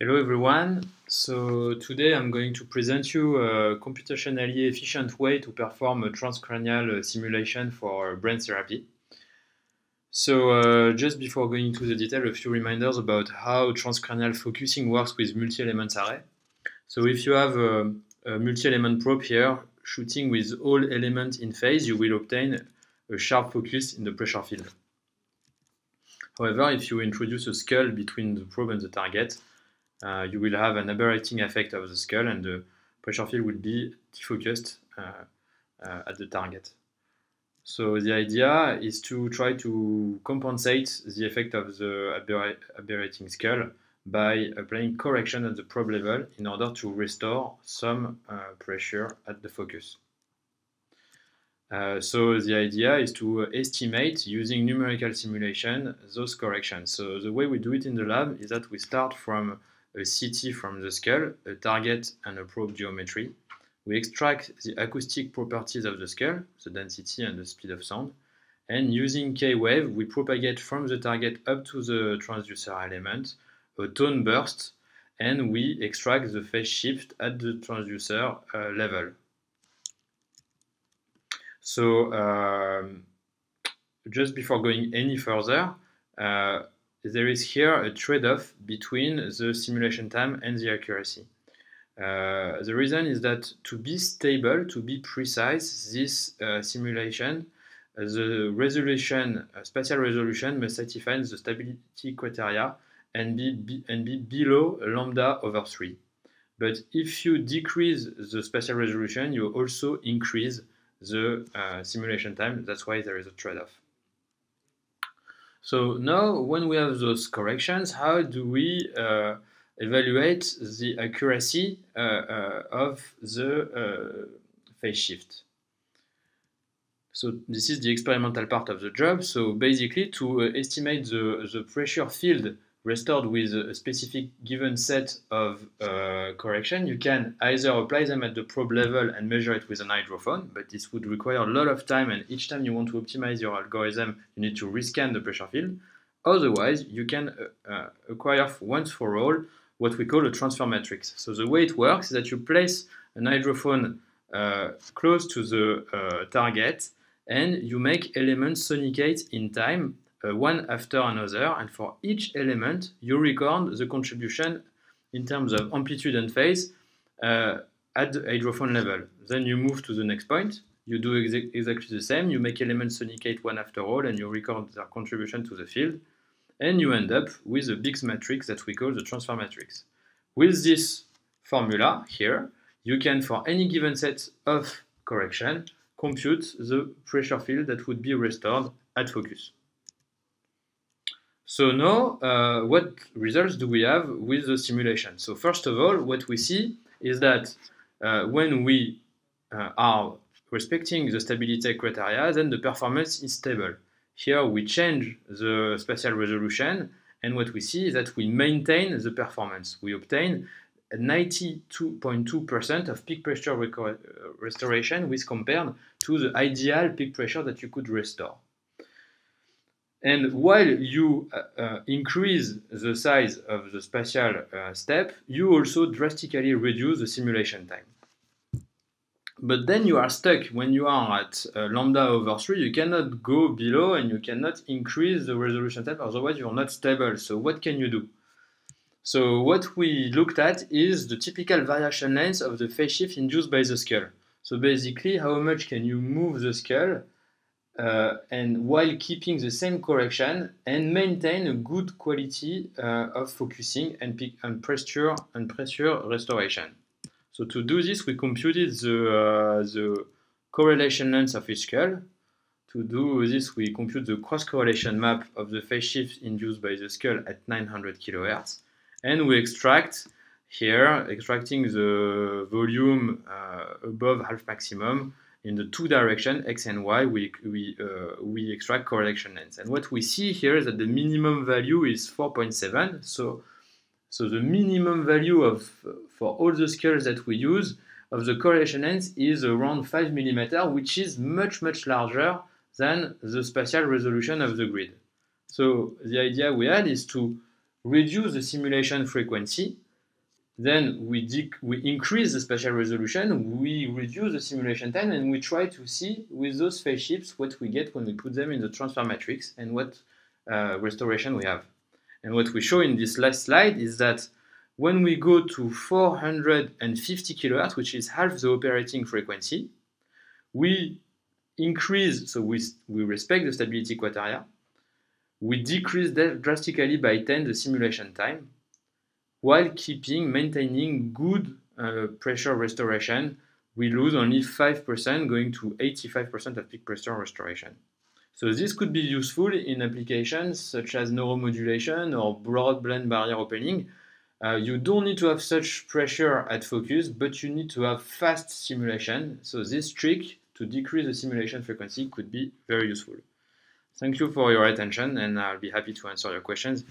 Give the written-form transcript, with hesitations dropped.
Hello everyone. So today I'm going to present you a computationally efficient way to perform a transcranial simulation for brain therapy. So just before going into the detail, a few reminders about how transcranial focusing works with multi-element array. So if you have a multi-element probe here, shooting with all elements in phase, you will obtain a sharp focus in the pressure field. However, if you introduce a skull between the probe and the target, you will have an aberrating effect of the skull and the pressure field will be defocused at the target. So the idea is to try to compensate the effect of the aberrating skull by applying correction at the probe level in order to restore some pressure at the focus. So the idea is to estimate using numerical simulation those corrections. So the way we do it in the lab is that we start from a CT from the skull, a target and a probe geometry. We extract the acoustic properties of the skull, the density and the speed of sound, and using K-wave, we propagate from the target up to the transducer element a tone burst, and we extract the phase shift at the transducer level. So just before going any further, there is here a trade-off between the simulation time and the accuracy. The reason is that to be stable, to be precise, this simulation, the resolution, spatial resolution must satisfy the stability criteria and be below lambda over 3. But if you decrease the spatial resolution, you also increase the simulation time. That's why there is a trade-off. So now, when we have those corrections, how do we evaluate the accuracy of the phase shift? So this is the experimental part of the job. So basically, to estimate the pressure field restored with a specific given set of correction, you can either apply them at the probe level and measure it with an hydrophone, but this would require a lot of time, and each time you want to optimize your algorithm, you need to rescan the pressure field. Otherwise, you can acquire once for all what we call a transfer matrix. So the way it works is that you place an hydrophone close to the target, and you make elements sonicate in time, one after another, and for each element you record the contribution in terms of amplitude and phase at the hydrophone level. Then you move to the next point, you do exactly the same, you make elements sonicate one after all, and you record their contribution to the field, and you end up with a Biggs matrix that we call the transfer matrix. With this formula here, you can, for any given set of correction, compute the pressure field that would be restored at focus. So now, what results do we have with the simulation? So first of all, what we see is that when we are respecting the stability criteria, then the performance is stable. Here we change the spatial resolution, and what we see is that we maintain the performance. We obtain 92.2% of peak pressure restoration with compared to the ideal peak pressure that you could restore. And while you increase the size of the spatial step, you also drastically reduce the simulation time. But then you are stuck when you are at lambda over 3, you cannot go below and you cannot increase the resolution time, otherwise you're not stable. So what can you do? So what we looked at is the typical variation length of the phase shift induced by the skull. So basically, how much can you move the skull and while keeping the same correction and maintain a good quality of focusing and pressure restoration. So to do this, we computed the correlation length of each skull. To do this, we compute the cross-correlation map of the phase shift induced by the skull at 900 kHz. And we extract here, extracting the volume above half maximum in the two directions, x and y, we extract correlation length. And what we see here is that the minimum value is 4.7. So the minimum value for all the skulls that we use of the correlation length is around 5 mm, which is much, much larger than the spatial resolution of the grid. So the idea we had is to reduce the simulation frequency Then we increase the spatial resolution, we reduce the simulation time, and we try to see with those phase shifts what we get when we put them in the transfer matrix and what restoration we have. And what we show in this last slide is that when we go to 450 kHz, which is half the operating frequency, we increase, so we respect the stability quateria, we decrease drastically by 10 the simulation time, while maintaining good pressure restoration. We lose only 5%, going to 85% of peak pressure restoration. So this could be useful in applications such as neuromodulation or broadband barrier opening. You don't need to have such pressure at focus, but you need to have fast simulation. So this trick to decrease the simulation frequency could be very useful. Thank you for your attention, and I'll be happy to answer your questions.